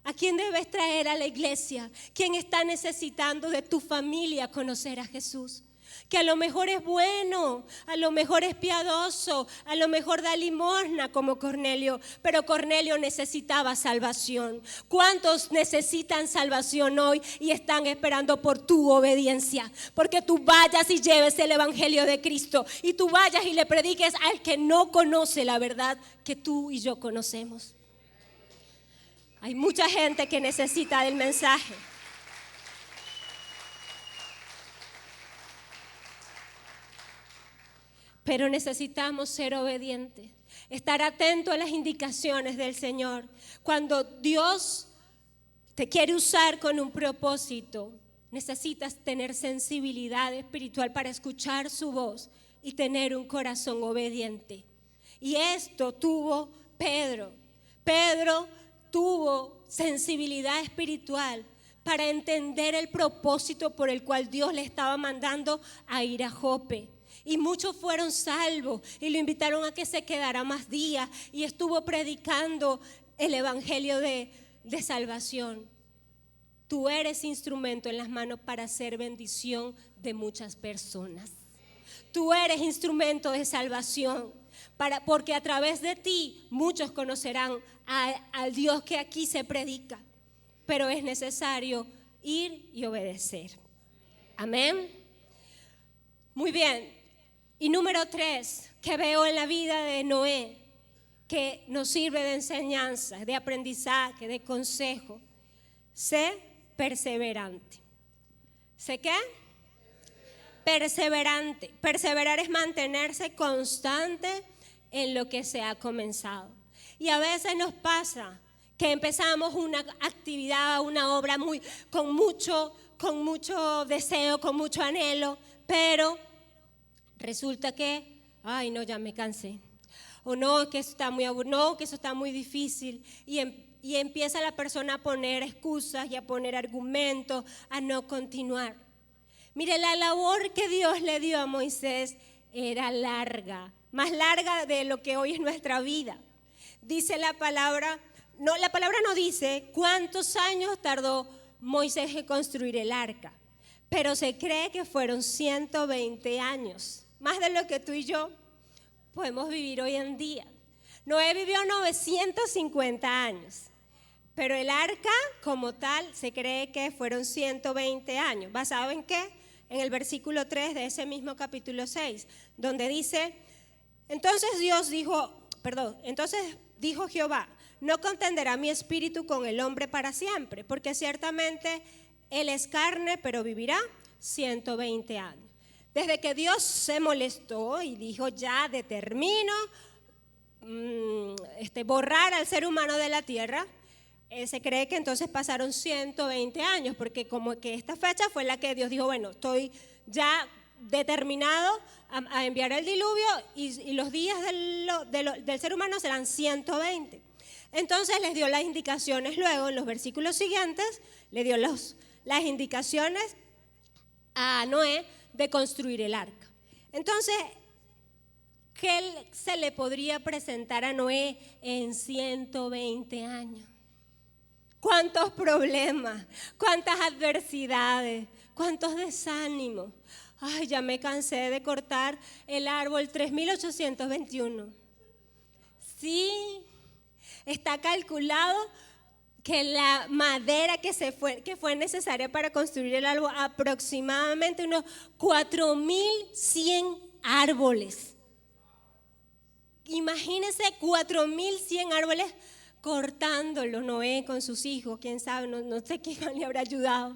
¿A quién debes traer a la iglesia? ¿Quién está necesitando de tu familia conocer a Jesús? que a lo mejor es bueno, a lo mejor es piadoso, a lo mejor da limosna como Cornelio, pero Cornelio necesitaba salvación. ¿Cuántos necesitan salvación hoy y están esperando por tu obediencia? Porque tú vayas y lleves el evangelio de Cristo y tú vayas y le prediques al que no conoce la verdad que tú y yo conocemos. Hay mucha gente que necesita del mensaje. Pero necesitamos ser obedientes, estar atentos a las indicaciones del Señor. Cuando Dios te quiere usar con un propósito, necesitas tener sensibilidad espiritual para escuchar su voz y tener un corazón obediente. Y esto tuvo Pedro. Pedro tuvo sensibilidad espiritual para entender el propósito por el cual Dios le estaba mandando a ir a Jope. Y muchos fueron salvos y lo invitaron a que se quedara más días y estuvo predicando el evangelio de salvación. Tú eres instrumento en las manos para hacer bendición de muchas personas. Tú eres instrumento de salvación, porque a través de ti muchos conocerán al Dios que aquí se predica. Pero es necesario ir y obedecer. Amén. Muy bien. Y número 3, que veo en la vida de Noé, que nos sirve de enseñanza, de aprendizaje, de consejo. Sé perseverante. ¿Sé qué? Perseverante. Perseverar es mantenerse constante en lo que se ha comenzado. Y a veces nos pasa que empezamos una actividad, una obra con mucho deseo, con mucho anhelo, pero resulta que, ay no, ya me cansé. O no, que eso está muy aburrido, no, que eso está muy difícil. Y empieza la persona a poner excusas y a poner argumentos, a no continuar. Mire, la labor que Dios le dio a Moisés era larga, más larga de lo que hoy es nuestra vida. Dice la palabra no dice cuántos años tardó Moisés en construir el arca, pero se cree que fueron 120 años, más de lo que tú y yo podemos vivir hoy en día. Noé vivió 950 años, pero el arca como tal se cree que fueron 120 años. ¿Basado en qué? En el versículo 3 de ese mismo capítulo 6, donde dice, entonces dijo Jehová, no contenderá mi espíritu con el hombre para siempre, porque ciertamente él es carne, pero vivirá 120 años. Desde que Dios se molestó y dijo, ya determino borrar al ser humano de la tierra, se cree que entonces pasaron 120 años, porque como que esta fecha fue la que Dios dijo, bueno, estoy ya determinado a enviar el diluvio y los días del ser humano serán 120. Entonces les dio las indicaciones luego, en los versículos siguientes, le dio las indicaciones a Noé de construir el arca. Entonces, ¿qué se le podría presentar a Noé en 120 años? ¿Cuántos problemas? ¿Cuántas adversidades? ¿Cuántos desánimos? Ay, ya me cansé de cortar el árbol 3821. Sí, está calculado que la madera que fue necesaria para construir el árbol, aproximadamente unos 4100 árboles. Imagínense 4100 árboles cortándolo Noé con sus hijos, quién sabe, no sé quién le habrá ayudado.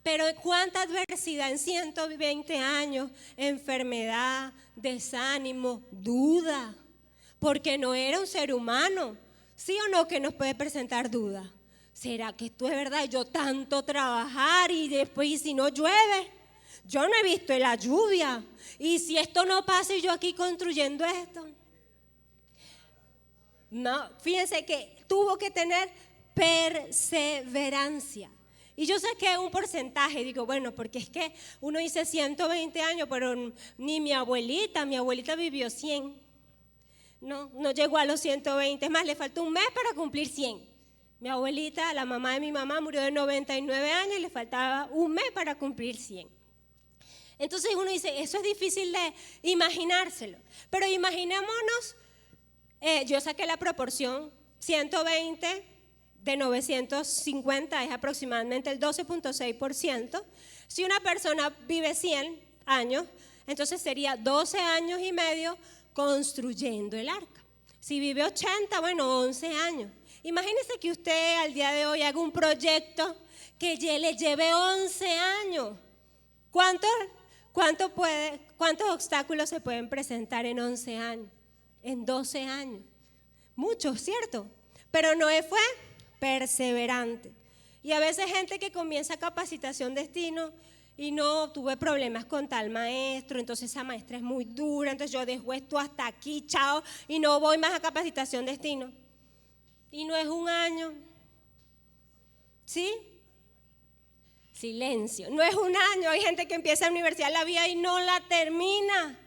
Pero cuánta adversidad en 120 años, enfermedad, desánimo, duda, porque no era un ser humano. ¿Sí o no que nos puede presentar duda? ¿Será que esto es verdad? Yo tanto trabajar y después, ¿y si no llueve? Yo no he visto la lluvia. ¿Y si esto no pasa y yo aquí construyendo esto? No, fíjense que tuvo que tener perseverancia. Y yo sé que es un porcentaje, digo, bueno, porque es que uno dice 120 años, pero ni mi abuelita vivió 100. No llegó a los 120, es más, le faltó un mes para cumplir 100. Mi abuelita, la mamá de mi mamá, murió de 99 años y le faltaba un mes para cumplir 100. Entonces uno dice, eso es difícil de imaginárselo. Pero imaginémonos, yo saqué la proporción, 120 de 950 es aproximadamente el 12.6%. Si una persona vive 100 años, entonces sería 12 años y medio construyendo el arca. Si vive 80, bueno, 11 años. Imagínese que usted al día de hoy haga un proyecto que le lleve 11 años. ¿Cuántos obstáculos se pueden presentar en 11 años? En 12 años. Muchos, ¿cierto? Pero Noé fue perseverante. Y a veces gente que comienza capacitación destino y no, tuve problemas con tal maestro, entonces esa maestra es muy dura, entonces yo dejo esto hasta aquí, chao, y no voy más a capacitación destino. Y no es un año, ¿sí? Silencio, no es un año. Hay gente que empieza la universidad la vida y no la termina,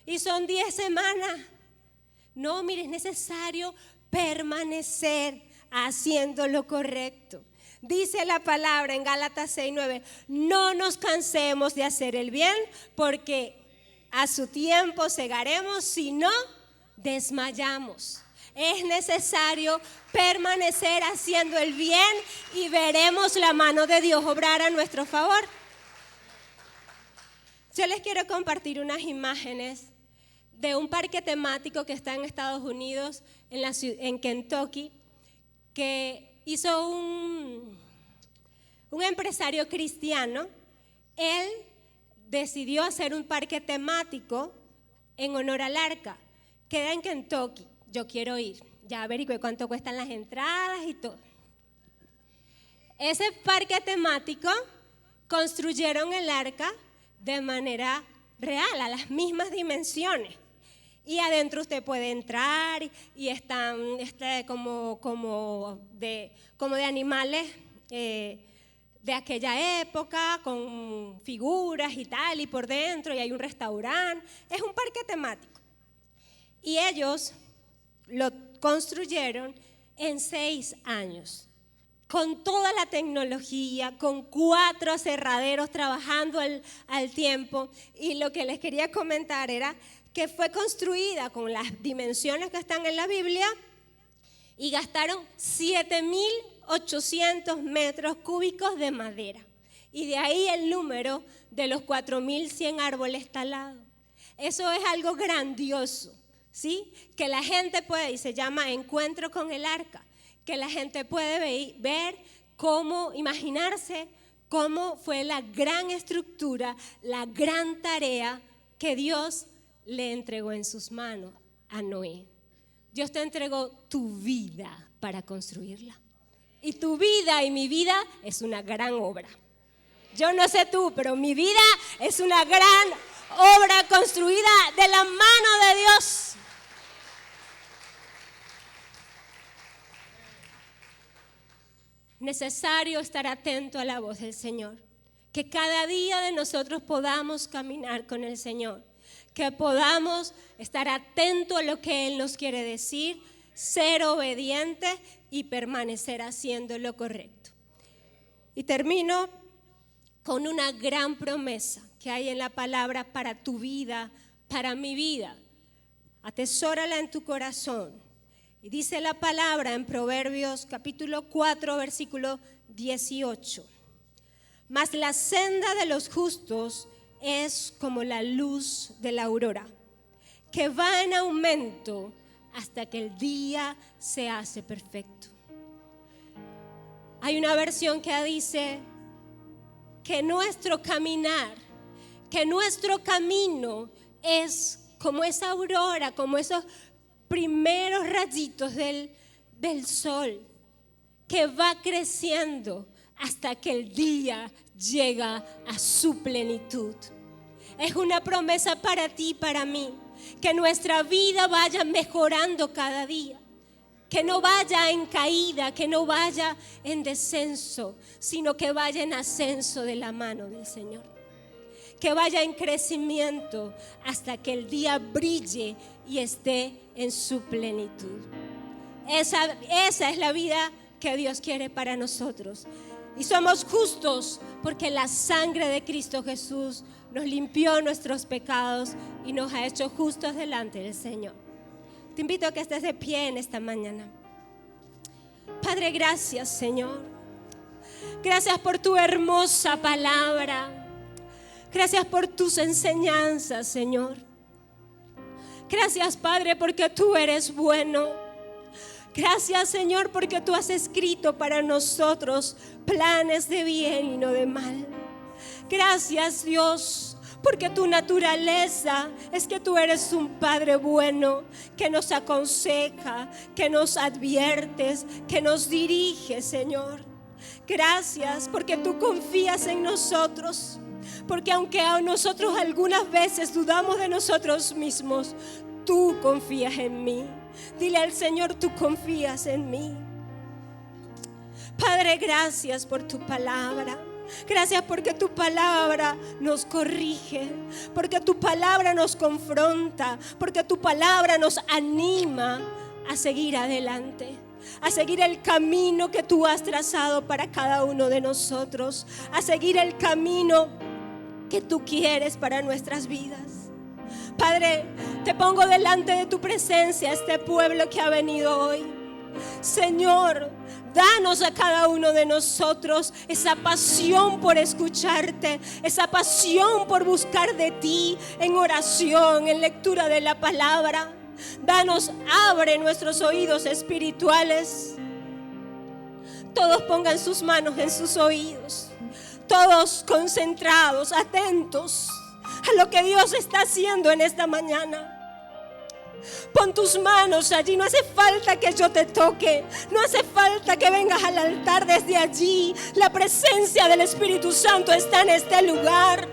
y son 10 semanas. No, mire, es necesario permanecer haciendo lo correcto. Dice la palabra en Gálatas 6:9, no nos cansemos de hacer el bien, porque a su tiempo segaremos si no desmayamos. Es necesario permanecer haciendo el bien y veremos la mano de Dios obrar a nuestro favor. Yo les quiero compartir unas imágenes de un parque temático que está en Estados Unidos, en Kentucky, que hizo un empresario cristiano. Él decidió hacer un parque temático en honor al arca. Queda en Kentucky. Yo quiero ir. Ya averigüé cuánto cuestan las entradas y todo. Ese parque temático construyeron el arca de manera real, a las mismas dimensiones. Y adentro usted puede entrar y están como de animales de aquella época, con figuras y tal, y por dentro, y hay un restaurante. Es un parque temático. Y ellos lo construyeron en 6 años, con toda la tecnología, con 4 aserraderos trabajando al tiempo. Y lo que les quería comentar era que fue construida con las dimensiones que están en la Biblia y gastaron 7.800 metros cúbicos de madera. Y de ahí el número de los 4.100 árboles talados. Eso es algo grandioso, ¿sí? Que la gente puede, y se llama Encuentro con el Arca, que la gente puede ver cómo, imaginarse cómo fue la gran estructura, la gran tarea que Dios le entregó en sus manos a Noé. Dios te entregó tu vida para construirla. Y tu vida y mi vida es una gran obra. Yo no sé tú, pero mi vida es una gran obra construida de la mano de Dios. Necesario estar atento a la voz del Señor. Que cada día de nosotros podamos caminar con el Señor. Que podamos estar atentos a lo que Él nos quiere decir, ser obedientes y permanecer haciendo lo correcto. Y termino con una gran promesa que hay en la palabra para tu vida, para mi vida. Atesórala en tu corazón. Y dice la palabra en Proverbios capítulo 4, versículo 18. Mas la senda de los justos es como la luz de la aurora, que va en aumento hasta que el día se hace perfecto. Hay una versión que dice que nuestro caminar, que nuestro camino es como esa aurora, como esos primeros rayitos del sol, que va creciendo hasta que el día llega a su plenitud. Es una promesa para ti y para mí, que nuestra vida vaya mejorando cada día, que no vaya en caída, que no vaya en descenso, sino que vaya en ascenso de la mano del Señor, que vaya en crecimiento hasta que el día brille y esté en su plenitud. Esa es la vida que Dios quiere para nosotros. Y somos justos porque la sangre de Cristo Jesús nos limpió nuestros pecados y nos ha hecho justos delante del Señor. Te invito a que estés de pie en esta mañana. Padre, gracias, Señor. Gracias por tu hermosa palabra. Gracias por tus enseñanzas, Señor. Gracias, Padre, porque tú eres bueno. Gracias, Señor, porque tú has escrito para nosotros planes de bien y no de mal. Gracias, Dios, porque tu naturaleza es que tú eres un Padre bueno, que nos aconseja, que nos adviertes, que nos dirige, Señor. Gracias porque tú confías en nosotros. Porque aunque a nosotros algunas veces dudamos de nosotros mismos, tú confías en mí. Dile al Señor, tú confías en mí. Padre, gracias por tu palabra. Gracias porque tu palabra nos corrige, porque tu palabra nos confronta, porque tu palabra nos anima a seguir adelante, a seguir el camino que tú has trazado para cada uno de nosotros, a seguir el camino que tú quieres para nuestras vidas. Padre, te pongo delante de tu presencia este pueblo que ha venido hoy. Señor, danos a cada uno de nosotros esa pasión por escucharte, esa pasión por buscar de ti en oración, en lectura de la palabra. Danos, abre nuestros oídos espirituales. Todos pongan sus manos en sus oídos. Todos concentrados, atentos a lo que Dios está haciendo en esta mañana. Pon tus manos allí, no hace falta que yo te toque, no hace falta que vengas al altar desde allí. La presencia del Espíritu Santo está en este lugar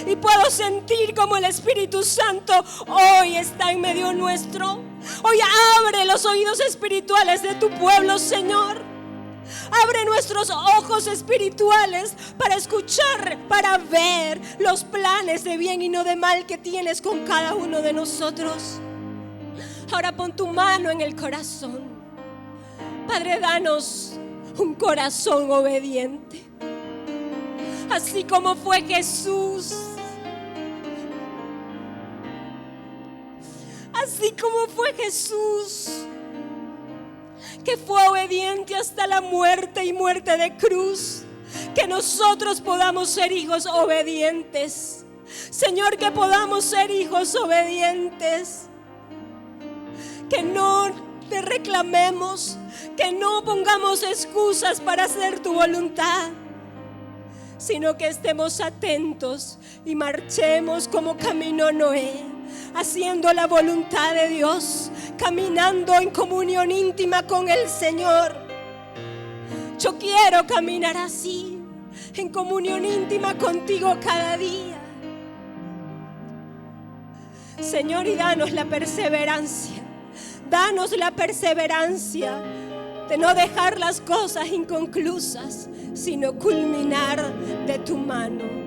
y puedo sentir como el Espíritu Santo hoy está en medio nuestro. Hoy abre los oídos espirituales de tu pueblo, Señor. Abre nuestros ojos espirituales para escuchar, para ver los planes de bien y no de mal que tienes con cada uno de nosotros. Ahora pon tu mano en el corazón. Padre, danos un corazón obediente, así como fue Jesús. Así como fue Jesús, que fue obediente hasta la muerte y muerte de cruz. Que nosotros podamos ser hijos obedientes. Señor, que podamos ser hijos obedientes. Que no te reclamemos, que no pongamos excusas para hacer tu voluntad, sino que estemos atentos y marchemos como caminó Noé, haciendo la voluntad de Dios, caminando en comunión íntima con el Señor. Yo quiero caminar así, en comunión íntima contigo cada día. Señor, y danos la perseverancia. Danos la perseverancia de no dejar las cosas inconclusas, sino culminar de tu mano.